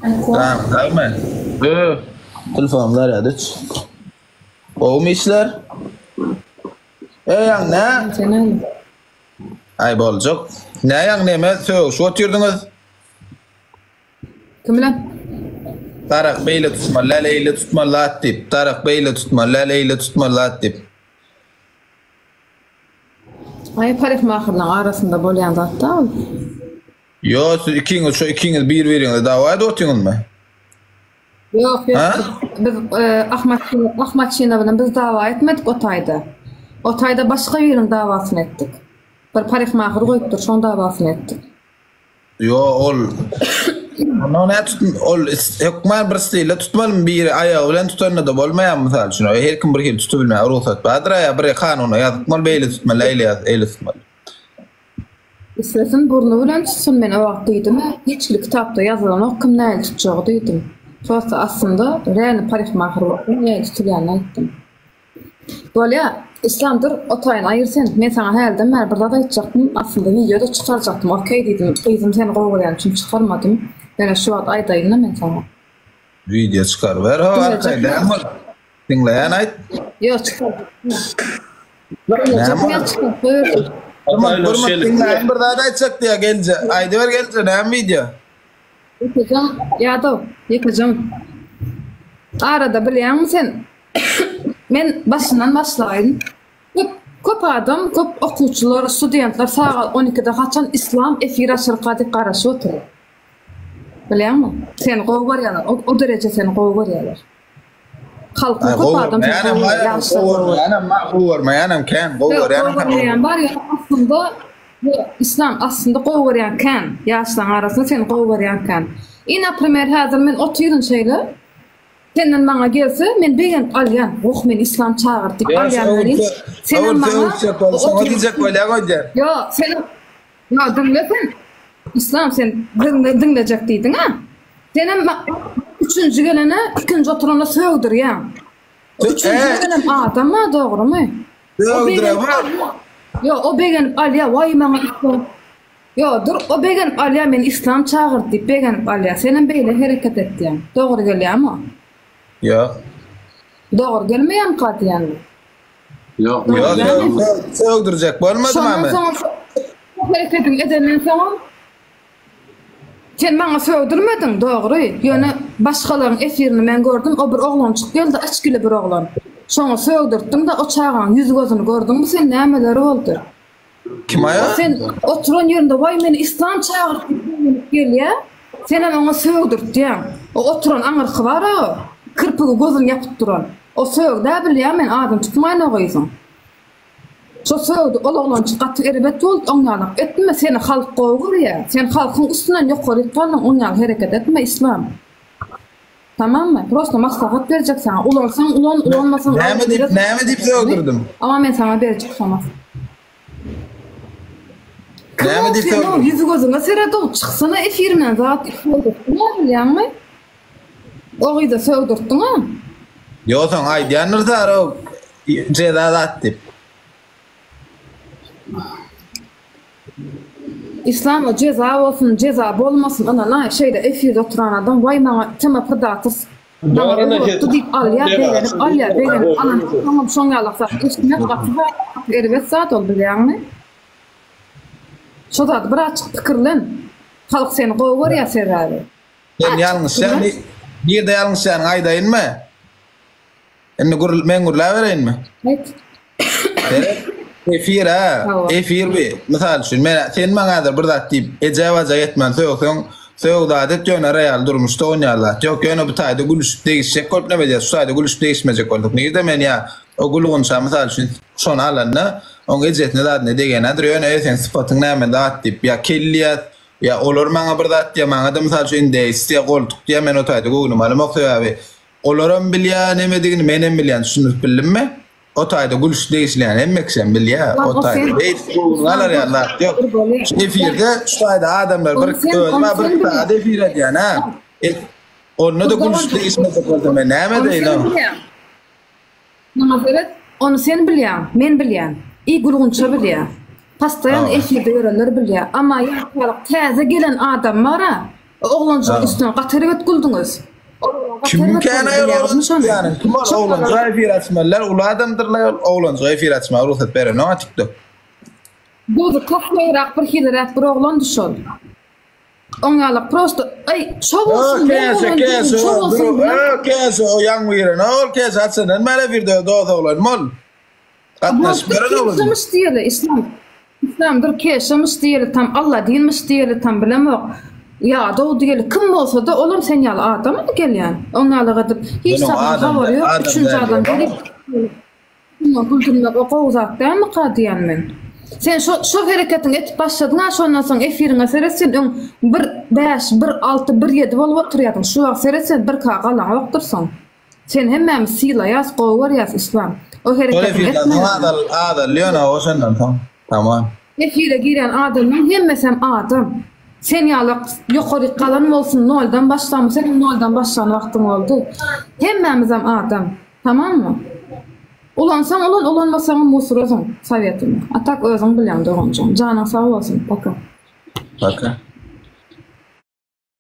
Tamam, tamam. Telefonlar ya düç. Oğum işler. Yang ne? Ay bolacak. Ne yang neme? Şu oturdunuz. Kim bilen? Tarak beyle tutma, laleyle tutma, latip. Tarak beyle tutma, laleyle tutma, latip. Ay parikmahyryň arasynda bolýan zatda. Yo, siz ikiniz bir veriňiz. Dawaya da otuňuzmy? Yok. Biz Ahmet Şina bilen biz dawa etmedik Otayda. Otayda başga biriň dawasyny etdik. Bir parikmahyr goýupdyr, şoň dawasyny etdik. Yo, ol. Onu ne tutun? Ol, hükman bir stile tutmalım bir ayağı bilen tutanına da bolmayan misal şunu. Her kim bir hil tutabilmeye ruhsat. Badra ya bir kanunu yazıkmal beyle tutmal, eyle tutmal. İslesin burnu bilen tutsun men o wagt diýdim. Hiçbir kitapda yazılan okum näle tutjak diýdim. Şoňa aslında reýny parikmahyr bolsa näle tutulýany aýtdym. Bolýa, İslamdyr otaýyny aýyrsan, men sana hälden mer bir zat aýtjakdym, aslında videoda çykarjakdym. Okey diýdim. Gyzym seni gowurýan üçin çykarmadym. Yani şu an aýdaýyn men sana. Video çıkar ver ha arkayda ama dinleyen ayt. Yok çıkar. Tamam dinleyen bir daha da açacak diye gelince. Aydı ver gelince ne video? Yıkacağım ya da yıkacağım. Arada bilýän sen men başından başlaýyn. Köp adam, köp okuwçylar, studentler saat 12'de kaçan İslam efir açyrka diýip garaşy oturup. Bilýänmi? Sen gowurýarlar, o derece sen gowurýarlar. Halkyň köp adam gowurmaýanam kan, gowurýanam. Bar ya aslında İslam aslında gowurýan kan, ýaşlaryň arasynda sen gowurýan kan. Ina primer hazır men oturýan şeýle. Senden bana gelse men begen alýan, "Oh men İslam çağırdyk." Alýan. Senden bana o diyecek bolýar goýdy. Yo, sen no dinlesin. İslam sen dinleyecek diýdin ha? Senem üçüncü gelene ikinci oturana söwdir ya. Üçüncü gelene adamma dogrymy? Yo, o begen alýa, "Wai maňa İslam." Yo, dur, o begen alýa men İslam çağırdy diýip begen alýa. Senem beýle hereket etdiň. Dogry gelýärmi? Yo. Dogry gelmeýän gatýan. Yo, söwdirjek bolmadymy? Hareketin edenden soň sen bana söwdirmedin, dogry. Ýöne başgalaryň efirini men gördüm, o bir oglan çykyp geldi, açkyly bir oglan. Şoňa söwdirdim da o çağan yüz gözüni gördüňmi sen nämeleri boldy? Kim aýa? Sen oturan ýerinde "Wai meni İslam çağırdy" diýip gelýär. Sen ona söwdirdiň. O oturan aňyrky bar o. Kırpığı gözüni yapıp duran. O söwdi bilýär men adam tutmaýan oýsyn. Şo söwdi oğlan çykaty erbet bolup oňalyk etme seni halk gowur ya. Sen halkyň üstünden ýokary ýetdiň oňalyk hereket etme İslam. Tamammy? Prosta maslahat berjek sana. Ulansan ulan, ulanmasan näme diýip söwdirdim? Ama men sana berjek sana. Näme diýip söwdirdim? Yüzü gözüňe serede çyksana efirimden zat ifade. Bilýärmi? Oýda söwdirdiň ha? Yo, soň aýdýanlar o cezalat diýip. İslam o ceza olsun, ceza bolmasın, ana na şeyde efirde oturan adam vay maňa tema predators. Diýip alýa, ana tamam şoňalyk zat. Üstüne gatýar, erbet zat ol bilýärmi? Şo zat bir açyk pikirlen. Halk seni gowurýar seräbi. Sen ýalňyş sen bir de ýalňyş sen aýdaýynmy? Indi men gurla bereýinmi? Evet. Efir ha, efir bi. Misal üçün, sen maňa bir zat diýip, ejawaja etmän söwda adet ýöne real durmuşda oňarlar. Ýok, ýöne bu taýda gülüşip degişjek bolup näme diýär? Şu taýda gülüşip degişmejek bolduk. Nigde men ýa o gülüşä misal üçün şonu alanna, oň ejetine zat ne degenedir? Ýöne sen sypatyň näme zat diýip, ýa kelliyat, ýa olar maňa bir zat diýär, maňa da misal üçün inde istie golduk diýär, men o taýda gülüm malum okýaby. Olaram bilýär, näme digini menen bilýän, şunup billimmi? O taýda gülüş değişleyen emmeksen bilýär. O taýda beýtler ýa-da. Ýok. Efirde şu taýda adamlar bir bir taýda efir edýän ha. Onu da gülüş değişmese boldy. Men näme diýdim? Nazeret, onu sen bilýän, men bilýän. Gülgünçe bilýär. Pastaýan efirde görenler bilýär. Ama ýa-da täze gelen adam bar ha. Oglanjyk üstüne gaterebet güldüňiz. Kimkene yani kim oğlan efir açmalar ulu adamdırlar oğlan efir açma ruhsat beren o TikTok. Bu kafayrak bir hilerak bir oglan düşol. Oňalyk prosto ay şowulsun. Kese o yan wiren ol kese atsadan mele birde doza olan mol. Atnas beren oğlan. Keşmiş diýeli İslamdyr keşmiş diýeli tam Allah diýilmiş diýeli tam bilemok. Ya da o diýeli kim bolsa da olam sen ýaly adam gelýän. Oňalyk edip hiç sabah var ýok. Üçüncü adam gelip bu gowzak dämi qadýan men. Sen şu hereketini etip başladyň, şondan soň efiriňe seretsen 1-5, 1-6, 1-7 bolup oturýardyň. Şu wagt seretsen 1K galan wagtyrsyň. Sen hemmämi sylaýas, gowy ýas İslam. O hereketini etme. Adal Leona o senden tamam. Efire giren adamın hemmesem adam. Sen ýaly ýokary galan bolsun, noldan başlamy, sen noldan başlan wagtyň boldy. Hemmämizem adam, tamammy? Ulansan ulan, ulanmasan musurasan, sowetimi. Atak özüň bilen doganjam. Janyň sag bolsun, paka. Paka.